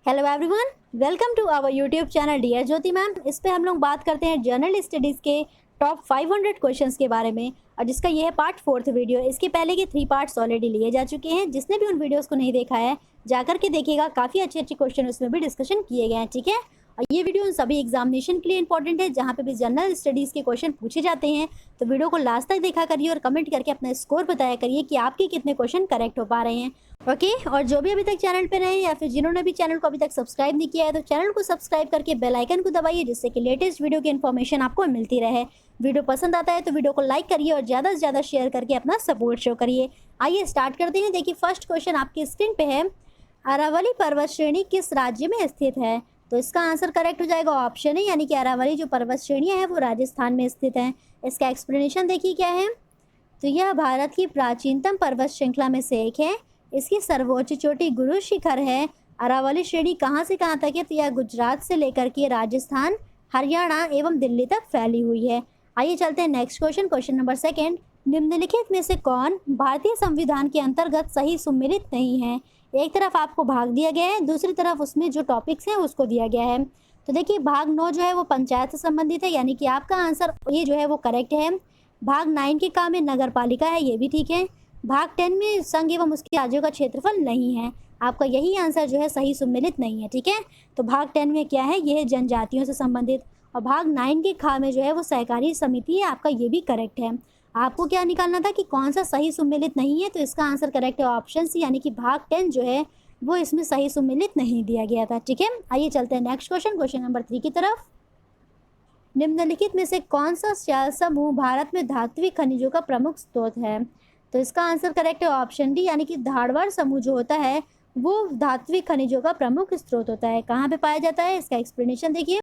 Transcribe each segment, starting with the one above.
Hello everyone, welcome to our YouTube channel dear Jyoti ma'am. इस पे हम लोग बात करते हैं जनरल स्टडीज़ के टॉप 500 क्वेश्चंस के बारे में, और जिसका ये है पार्ट 4 वीडियो। इसके पहले के 3 पार्ट्स ऑलरेडी लिए जा चुके हैं। जिसने भी उन वीडियोस को नहीं देखा है जाकर के देखिएगा, काफ़ी अच्छे अच्छे क्वेश्चन उसमें भी डिस्कशन किए गए हैं, ठीक है। और ये वीडियो उन सभी एग्जामिनेशन के लिए इंपॉर्टेंट है जहाँ पे भी जनरल स्टडीज़ के क्वेश्चन पूछे जाते हैं। तो वीडियो को लास्ट तक देखा करिए और कमेंट करके अपना स्कोर बताया करिए कि आपके कितने क्वेश्चन करेक्ट हो पा रहे हैं। ओके और जो भी अभी तक चैनल पे नए हैं या फिर जिन्होंने भी चैनल को अभी तक सब्सक्राइब नहीं किया है तो चैनल को सब्सक्राइब करके बेल आइकन को दबाइए, जिससे कि लेटेस्ट वीडियो की इन्फॉर्मेशन आपको मिलती रहे। वीडियो पसंद आता है तो वीडियो को लाइक करिए और ज़्यादा से ज़्यादा शेयर करके अपना सपोर्ट शो करिए। आइए स्टार्ट करते हैं। देखिए फर्स्ट क्वेश्चन आपकी स्क्रीन पे है, अरावली पर्वत श्रेणी किस राज्य में स्थित है? तो इसका आंसर करेक्ट हो जाएगा ऑप्शन है, यानी कि अरावली जो पर्वत श्रेणियाँ हैं वो राजस्थान में स्थित हैं। इसका एक्सप्लेनेशन देखिए क्या है। तो यह भारत की प्राचीनतम पर्वत श्रृंखला में से एक है। इसकी सर्वोच्च चोटी गुरु शिखर है। अरावली श्रेणी कहाँ से कहाँ तक है? तो यह गुजरात से लेकर के राजस्थान, हरियाणा एवं दिल्ली तक फैली हुई है। आइए चलते हैं नेक्स्ट क्वेश्चन, क्वेश्चन नंबर 2। निम्नलिखित में से कौन भारतीय संविधान के अंतर्गत सही सुमेलित नहीं है? एक तरफ आपको भाग दिया गया है, दूसरी तरफ उसमें जो टॉपिक्स हैं उसको दिया गया है। तो देखिए भाग 9 जो है वो पंचायत से संबंधित है, यानी कि आपका आंसर ये जो है वो करेक्ट है। भाग 9 के काम में नगर पालिका है, ये भी ठीक है। भाग 10 में संघ एवं उसके राज्यों का क्षेत्रफल नहीं है। आपका यही आंसर जो है सही सुमेलित नहीं है, ठीक है। तो भाग 10 में क्या है, ये है जनजातियों से संबंधित। और भाग 9 के खा में जो है वो सहकारी समिति है, आपका ये भी करेक्ट है। आपको क्या निकालना था कि कौन सा सही सुमेलित नहीं है, तो इसका आंसर करेक्ट है ऑप्शन सी, यानी कि भाग 10 जो है वो इसमें सही सुमेलित नहीं दिया गया था, ठीक है। आइए चलते हैं नेक्स्ट क्वेश्चन, क्वेश्चन नंबर 3 की तरफ। निम्नलिखित में से कौन सा शैल समूह भारत में धात्विक खनिजों का प्रमुख स्रोत है? तो इसका आंसर करेक्ट है ऑप्शन डी, यानी कि धारवाड़ समूह जो होता है वो धात्विक खनिजों का प्रमुख स्रोत होता है। कहाँ पे पाया जाता है, इसका एक्सप्लेनेशन देखिए।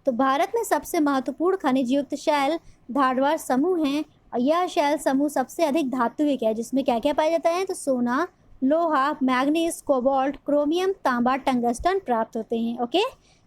तो भारत में सबसे महत्वपूर्ण खनिज युक्त शैल धारवाड़ समूह है, और यह शैल समूह सबसे अधिक धात्विक है, जिसमें क्या क्या पाया जाता है? तो सोना, लोहा, मैग्नीज, कोबाल्ट, क्रोमियम, तांबा, टंगस्टन प्राप्त होते हैं। ओके,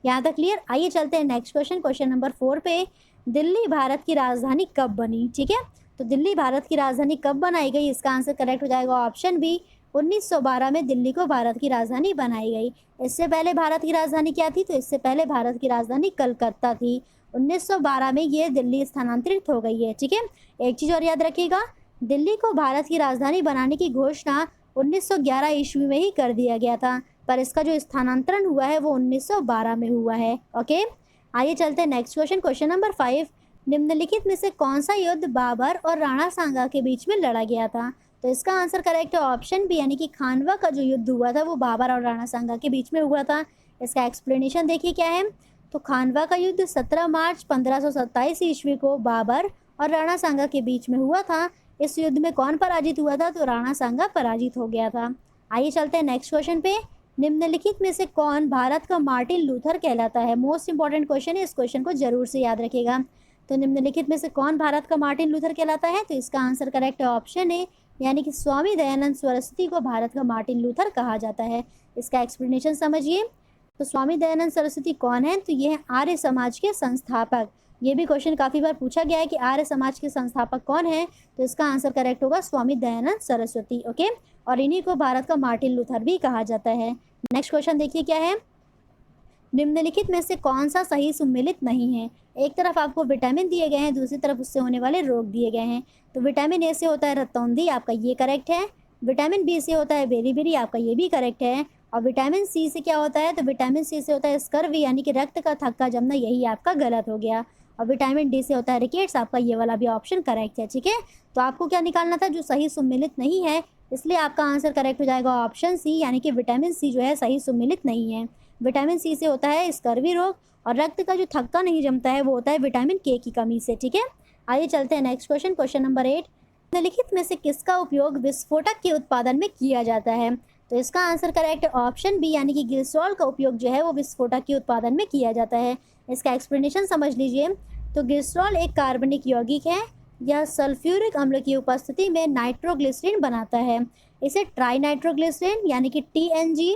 यहाँ तक क्लियर। आइए चलते हैं नेक्स्ट क्वेश्चन, क्वेश्चन नंबर 4 पे। दिल्ली भारत की राजधानी कब बनी? ठीक है, तो दिल्ली भारत की राजधानी कब बनाई गई? इसका आंसर करेक्ट हो जाएगा ऑप्शन बी, 1912 में दिल्ली को भारत की राजधानी बनाई गई। इससे पहले भारत की राजधानी क्या थी? तो इससे पहले भारत की राजधानी कलकत्ता थी। 1912 में ये दिल्ली स्थानांतरित हो गई है, ठीक है। एक चीज़ और याद रखिएगा, दिल्ली को भारत की राजधानी बनाने की घोषणा 1911 ईस्वी में ही कर दिया गया था, पर इसका जो स्थानांतरण हुआ है वो 1912 में हुआ है। ओके, आइए चलते हैं नेक्स्ट क्वेश्चन, क्वेश्चन नंबर 5। निम्नलिखित में से कौन सा युद्ध बाबर और राणा सांगा के बीच में लड़ा गया था? तो इसका आंसर करेक्ट है ऑप्शन बी, यानी कि खानवा का जो युद्ध हुआ था वो बाबर और राणा सांगा के बीच में हुआ था। इसका एक्सप्लेनेशन देखिए क्या है। तो खानवा का युद्ध 17 मार्च 1527 ईस्वी को बाबर और राणा सांगा के बीच में हुआ था। इस युद्ध में कौन पराजित हुआ था? तो राणा सांगा पराजित हो गया था। आइए चलते हैं नेक्स्ट क्वेश्चन पे। निम्नलिखित में से कौन भारत का मार्टिन लूथर कहलाता है? मोस्ट इंपॉर्टेंट क्वेश्चन है, इस क्वेश्चन को जरूर से याद रखिएगा। तो निम्नलिखित में से कौन भारत का मार्टिन लूथर कहलाता है? तो इसका आंसर करेक्ट ऑप्शन है, यानी कि स्वामी दयानंद सरस्वती को भारत का मार्टिन लूथर कहा जाता है। इसका एक्सप्लेनेशन समझिए। तो स्वामी दयानंद सरस्वती कौन है? तो ये है आर्य समाज के संस्थापक। ये भी क्वेश्चन काफ़ी बार पूछा गया है कि आर्य समाज के संस्थापक कौन है, तो इसका आंसर करेक्ट होगा स्वामी दयानंद सरस्वती। ओके, और इन्हीं को भारत का मार्टिन लूथर भी कहा जाता है। नेक्स्ट क्वेश्चन देखिए क्या है। निम्नलिखित में से कौन सा सही सुमेलित नहीं है? एक तरफ आपको विटामिन दिए गए हैं, दूसरी तरफ उससे होने वाले रोग दिए गए हैं। तो विटामिन ए से होता है रतौंधी, आपका ये करेक्ट है। विटामिन बी से होता है बेरी, आपका ये भी करेक्ट है। और विटामिन सी से क्या होता है? तो विटामिन सी से होता है स्कर्वी, यानी कि रक्त का थक्का जमना, यही आपका गलत हो गया। और विटामिन डी से होता है रिकेट्स, आपका ये वाला भी ऑप्शन करेक्ट है, ठीक है। तो आपको क्या निकालना था? जो सही सुमेलित नहीं है, इसलिए आपका आंसर करेक्ट हो जाएगा ऑप्शन सी, यानी कि विटामिन सी जो है सही सुमेलित नहीं है। विटामिन सी से होता है स्कर्वी रोग, और रक्त का जो थक्का नहीं जमता है वो होता है विटामिन के की कमी से, ठीक है। आइए चलते हैं नेक्स्ट क्वेश्चन, क्वेश्चन नंबर 8। निम्नलिखित में से किसका उपयोग विस्फोटक के उत्पादन में किया जाता है? तो इसका आंसर करेक्ट है ऑप्शन बी, यानी कि ग्लिसरॉल का उपयोग जो है वो विस्फोटक के उत्पादन में किया जाता है। इसका एक्सप्लेनेशन समझ लीजिए। तो ग्लिसरॉल एक कार्बनिक यौगिक है। यह सल्फ्यूरिक अम्ल की उपस्थिति में नाइट्रोग्लिसरीन बनाता है। इसे ट्राई नाइट्रोग्लिसरीन, यानी कि टीएनजी,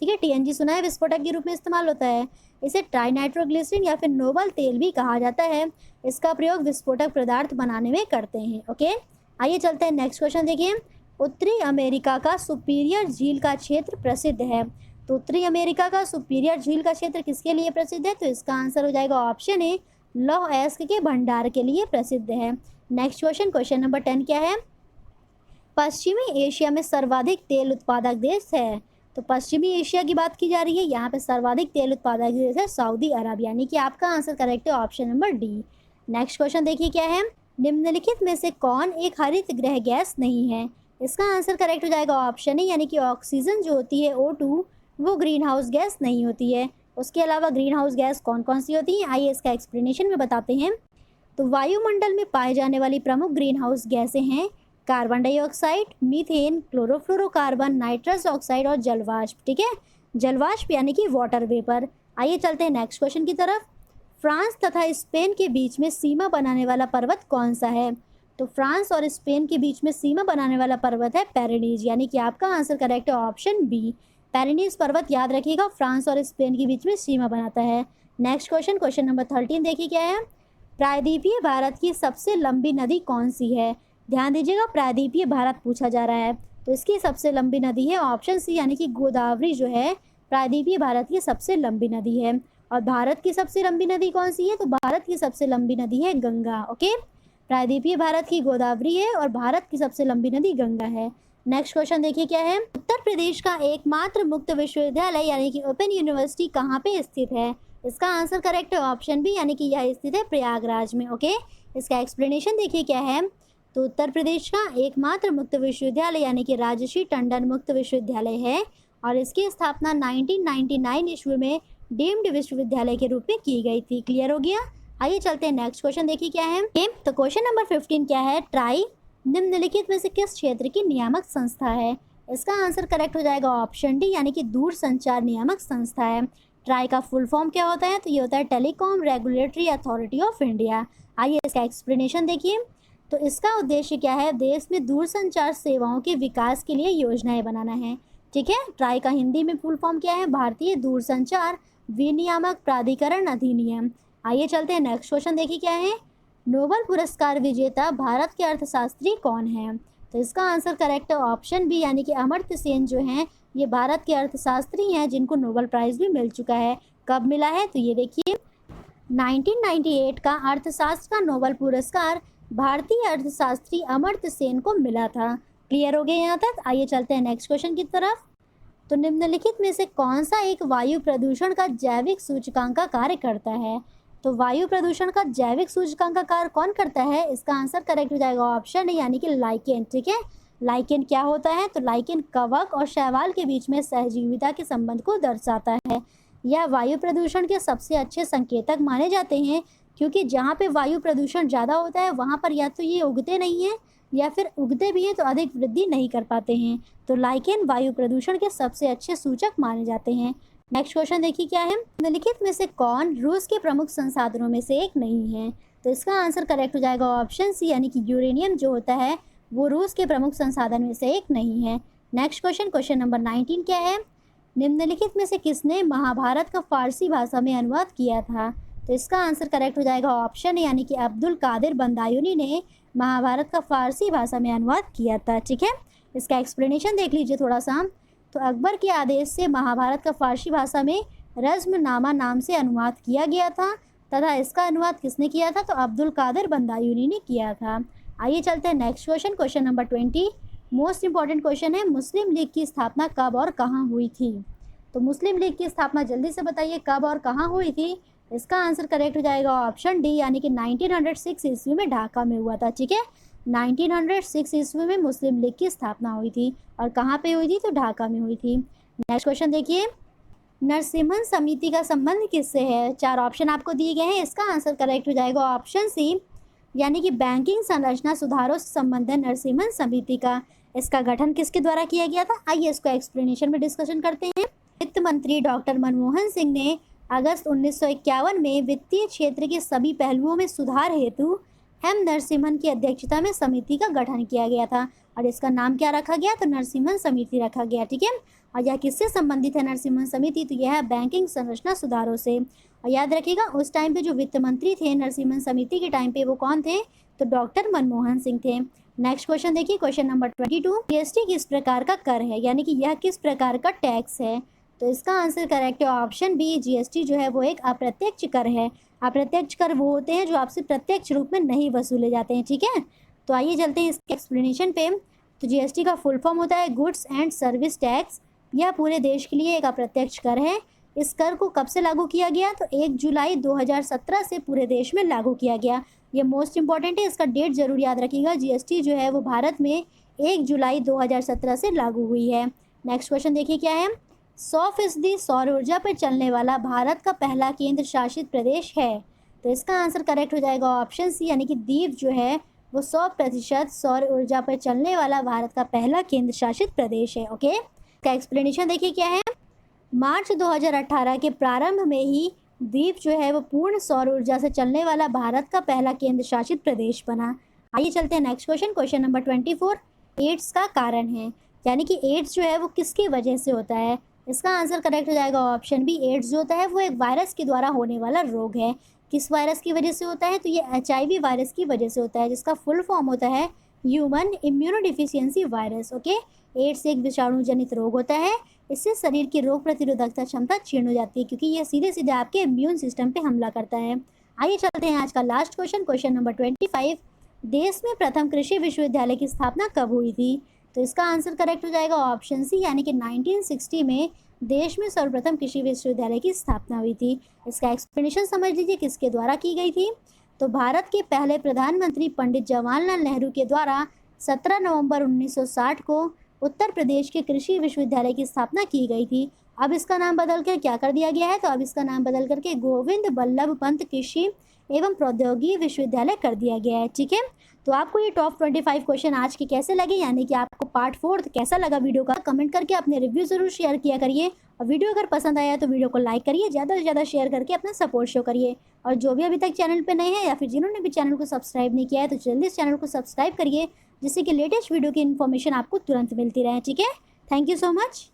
ठीक है, टीएनजी सुना है, विस्फोटक के रूप में इस्तेमाल होता है। इसे ट्राई नाइट्रोग्लिसरीन या फिर नोबल तेल भी कहा जाता है। इसका प्रयोग विस्फोटक पदार्थ बनाने में करते हैं। ओके, आइए चलते हैं नेक्स्ट क्वेश्चन देखिए। उत्तरी अमेरिका का सुपीरियर झील का क्षेत्र प्रसिद्ध है। तो उत्तरी अमेरिका का सुपीरियर झील का क्षेत्र किसके लिए प्रसिद्ध है? तो इसका आंसर हो जाएगा ऑप्शन ए, लौह अयस्क के भंडार के लिए प्रसिद्ध है। नेक्स्ट क्वेश्चन, क्वेश्चन नंबर 10 क्या है? पश्चिमी एशिया में सर्वाधिक तेल उत्पादक देश है। तो पश्चिमी एशिया की बात की जा रही है, यहाँ पे सर्वाधिक तेल उत्पादक देश है सऊदी अरब, यानी कि आपका आंसर करेक्ट है option number D. Next question देखिए क्या है? निम्नलिखित में से कौन एक हरित गृह गैस नहीं है? इसका आंसर करेक्ट हो जाएगा ऑप्शन ए, यानी कि ऑक्सीजन जो होती है O2 वो ग्रीन हाउस गैस नहीं होती है। उसके अलावा ग्रीन हाउस गैस कौन कौन सी होती हैं, आइए इसका एक्सप्लेनेशन में बताते हैं। तो वायुमंडल में पाए जाने वाली प्रमुख ग्रीन हाउस गैसें हैं carbon dioxide, methane, chlorofluorocarbon, nitrous oxide और जलवाष्प। ठीक है, जलवाष्प यानी कि वाटर वेपर। आइए चलते हैं नेक्स्ट क्वेश्चन की तरफ। फ्रांस तथा स्पेन के बीच में सीमा बनाने वाला पर्वत कौन सा है? तो फ्रांस और स्पेन के बीच में सीमा बनाने वाला पर्वत है पेरेनीज, यानी कि आपका आंसर करेक्ट है ऑप्शन बी। पेरेनीज पर्वत याद रखिएगा, फ्रांस और स्पेन के बीच में सीमा बनाता है। नेक्स्ट क्वेश्चन, क्वेश्चन नंबर 13 देखिए क्या है? प्रायद्वीपीय भारत की सबसे लंबी नदी कौन सी है? ध्यान दीजिएगा, प्रायद्वीपीय भारत पूछा जा रहा है, तो इसकी सबसे लंबी नदी है ऑप्शन सी, यानी कि गोदावरी जो है प्रायद्वीपीय भारत की सबसे लंबी नदी है। और भारत की सबसे लंबी नदी कौन सी है? तो भारत की सबसे लंबी नदी है गंगा। ओके, प्रायद्वीपीय भारत की गोदावरी है और भारत की सबसे लंबी नदी गंगा है। नेक्स्ट क्वेश्चन देखिए क्या है? उत्तर प्रदेश का एकमात्र मुक्त विश्वविद्यालय यानी कि ओपन यूनिवर्सिटी कहाँ पे स्थित है? इसका आंसर करेक्ट है ऑप्शन बी, यानी कि यह स्थित है प्रयागराज में। ओके, इसका एक्सप्लेनेशन देखिए क्या है? तो उत्तर प्रदेश का एकमात्र मुक्त विश्वविद्यालय यानी कि राजर्षि टंडन मुक्त विश्वविद्यालय है और इसकी स्थापना 1999 ईस्वी में डीम्ड विश्वविद्यालय के रूप में की गई थी। क्लियर हो गया? आइए चलते हैं नेक्स्ट क्वेश्चन देखिए क्या है? तो क्वेश्चन नंबर 15 क्या है? ट्राई निम्नलिखित में से किस क्षेत्र की नियामक संस्था है? इसका आंसर करेक्ट हो जाएगा ऑप्शन डी, यानी कि दूर संचार नियामक संस्था है। ट्राई का फुल फॉर्म क्या होता है? तो ये होता है telecom regulatory authority of India. आइए इसका एक्सप्लेनेशन देखिए। तो इसका उद्देश्य क्या है? देश में दूरसंचार सेवाओं के विकास के लिए योजनाएं बनाना है। ठीक है, ट्राई का हिंदी में फुल फॉर्म क्या है? भारतीय दूरसंचार विनियामक प्राधिकरण अधिनियम। आइए चलते हैं नेक्स्ट क्वेश्चन देखिए क्या है? नोबेल पुरस्कार विजेता भारत के अर्थशास्त्री कौन है? तो इसका आंसर करेक्ट है ऑप्शन बी, यानी कि अमर्त्य सेन जो हैं ये भारत के अर्थशास्त्री हैं जिनको नोबेल प्राइज़ भी मिल चुका है। कब मिला है? तो ये देखिए 1998 का अर्थशास्त्र का नोबेल पुरस्कार भारतीय अर्थशास्त्री अमर्त्य सेन को मिला था। क्लियर हो गया यहाँ तक? आइए चलते हैं नेक्स्ट क्वेश्चन की तरफ। तो निम्नलिखित में से कौन सा एक वायु प्रदूषण का जैविक सूचकांक का कार्य करता है? तो वायु प्रदूषण का जैविक सूचकांक का कार्य कौन करता है? इसका आंसर करेक्ट हो जाएगा ऑप्शन ए, यानी कि लाइकेन। ठीक है, लाइकेन क्या होता है? तो लाइकेन कवक और शैवाल के बीच में सहजीविता के संबंध को दर्शाता है। यह वायु प्रदूषण के सबसे अच्छे संकेतक माने जाते हैं, क्योंकि जहाँ पे वायु प्रदूषण ज़्यादा होता है वहाँ पर या तो ये उगते नहीं हैं या फिर उगते भी हैं तो अधिक वृद्धि नहीं कर पाते हैं। तो लाइकेन वायु प्रदूषण के सबसे अच्छे सूचक माने जाते हैं। नेक्स्ट क्वेश्चन देखिए क्या है? निम्नलिखित में से कौन रूस के प्रमुख संसाधनों में से एक नहीं है? तो इसका आंसर करेक्ट हो जाएगा ऑप्शन सी, यानी कि यूरेनियम जो होता है वो रूस के प्रमुख संसाधन में से एक नहीं है। नेक्स्ट क्वेश्चन, क्वेश्चन नंबर 19 क्या है? निम्नलिखित में से किसने महाभारत का फारसी भाषा में अनुवाद किया था? तो इसका आंसर करेक्ट हो जाएगा ऑप्शन ए, यानी कि अब्दुल कादिर बंदायूनी ने महाभारत का फारसी भाषा में अनुवाद किया था। ठीक है, इसका एक्सप्लेनेशन देख लीजिए थोड़ा सा। तो अकबर के आदेश से महाभारत का फारसी भाषा में रज़्मनामा नाम से अनुवाद किया गया था तथा इसका अनुवाद किसने किया था? तो अब्दुल कादिर बंदायूनी ने किया था। आइए चलते हैं next question, question number 20। Most important question है, मुस्लिम लीग की स्थापना कब और कहाँ हुई थी? तो मुस्लिम लीग की स्थापना जल्दी से बताइए कब और कहाँ हुई थी? इसका आंसर करेक्ट हो जाएगा ऑप्शन डी, यानी कि 1906 ईस्वी में ढाका में हुआ था। ठीक है, 1906 ईस्वी में मुस्लिम लीग की स्थापना हुई थी और कहाँ पे हुई थी? तो ढाका में हुई थी। नेक्स्ट क्वेश्चन देखिए, नरसिम्हन समिति का संबंध किससे है? 4 ऑप्शन आपको दिए गए हैं, इसका आंसर करेक्ट हो जाएगा ऑप्शन सी, यानी कि बैंकिंग संरचना सुधारों से संबंध है नरसिम्हन समिति का। इसका गठन किसके द्वारा किया गया था? आइए इसको एक्सप्लेनेशन में डिस्कशन करते हैं। वित्त मंत्री डॉक्टर मनमोहन सिंह ने अगस्त 1951 में वित्तीय क्षेत्र के सभी पहलुओं में सुधार हेतु एम नरसिम्हन की अध्यक्षता में समिति का गठन किया गया था और इसका नाम क्या रखा गया? तो नरसिम्हन समिति रखा गया। ठीक है, और यह किससे संबंधित है नरसिम्हन समिति? तो यह है बैंकिंग संरचना सुधारों से। और याद रखिएगा उस टाइम पे जो वित्त मंत्री थे नरसिम्हन समिति के टाइम पे वो कौन थे? तो डॉक्टर मनमोहन सिंह थे। नेक्स्ट क्वेश्चन देखिए, क्वेश्चन नंबर 22। जीएसटी किस प्रकार का कर है, यानी कि यह किस प्रकार का टैक्स है? तो इसका आंसर करेक्ट है ऑप्शन बी, जीएसटी जो है वो एक अप्रत्यक्ष कर है। अप्रत्यक्ष कर वो होते हैं जो आपसे प्रत्यक्ष रूप में नहीं वसूले जाते हैं, ठीक है। तो आइए चलते हैं इसके एक्सप्लेनेशन पे। तो जीएसटी का फुल फॉर्म होता है गुड्स एंड सर्विस टैक्स। यह पूरे देश के लिए एक अप्रत्यक्ष कर है। इस कर को कब से लागू किया गया? तो 1 जुलाई 2017 से पूरे देश में लागू किया गया। ये मोस्ट इंपॉर्टेंट है, इसका डेट जरूर याद रखिएगा। जीएसटी जो है वो भारत में 1 जुलाई 2017 से लागू हुई है। नेक्स्ट क्वेश्चन देखिए क्या है। 100% सौर ऊर्जा पर चलने वाला भारत का पहला केंद्र शासित प्रदेश है। तो इसका आंसर करेक्ट हो जाएगा ऑप्शन सी, यानी कि दीव जो है वो 100% सौर ऊर्जा पर चलने वाला भारत का पहला केंद्र शासित प्रदेश है। ओके, इसका एक्सप्लेनेशन देखिए क्या है। मार्च 2018 के प्रारंभ में ही द्वीप जो है वो पूर्ण सौर ऊर्जा से चलने वाला भारत का पहला केंद्र शासित प्रदेश बना। आइए चलते हैं next question, question number 24। AIDS का कारण है, यानी कि एड्स जो है वो किसकी वजह से होता है? इसका आंसर करेक्ट हो जाएगा ऑप्शन बी। एड्स जो होता है वो एक वायरस के द्वारा होने वाला रोग है। किस वायरस की वजह से होता है? तो ये HIV वायरस की वजह से होता है, जिसका फुल फॉर्म होता है human immunodeficiency virus. Okay, AIDS एक विषाणु जनित रोग होता है। इससे शरीर की रोग प्रतिरोधकता क्षमता क्षीण हो जाती है, क्योंकि यह सीधे सीधे आपके इम्यून सिस्टम पे हमला करता है। आइए चलते हैं आज का लास्ट क्वेश्चन, क्वेश्चन नंबर 25। देश में प्रथम कृषि विश्वविद्यालय की स्थापना कब हुई थी? तो इसका आंसर करेक्ट हो जाएगा ऑप्शन सी, यानी कि 1960 में देश में सर्वप्रथम कृषि विश्वविद्यालय की स्थापना हुई थी। इसका एक्सप्लेनेशन समझ लीजिए किसके द्वारा की गई थी। तो भारत के पहले प्रधानमंत्री पंडित जवाहरलाल नेहरू के द्वारा 17 नवंबर 1960 को उत्तर प्रदेश के कृषि विश्वविद्यालय की स्थापना की गई थी। अब इसका नाम बदल कर क्या कर दिया गया है? तो अब इसका नाम बदल करके गोविंद बल्लभ पंत कृषि एवं प्रौद्योगिकी विश्वविद्यालय कर दिया गया है, ठीक है। तो आपको ये टॉप 25 क्वेश्चन आज के कैसे लगे, यानी कि आपको पार्ट 4 कैसा लगा वीडियो का, कमेंट करके अपने रिव्यू जरूर शेयर किया करिए। और वीडियो अगर पसंद आया तो वीडियो को लाइक करिए, ज़्यादा से ज़्यादा शेयर करके अपना सपोर्ट शो करिए। और जो भी अभी तक चैनल पे नए हैं या फिर जिन्होंने भी चैनल को सब्सक्राइब नहीं किया है तो जल्दी इस चैनल को सब्सक्राइब करिए, जिससे कि लेटेस्ट वीडियो की इन्फॉर्मेशन आपको तुरंत मिलती रहे, ठीक है। Thank you so much.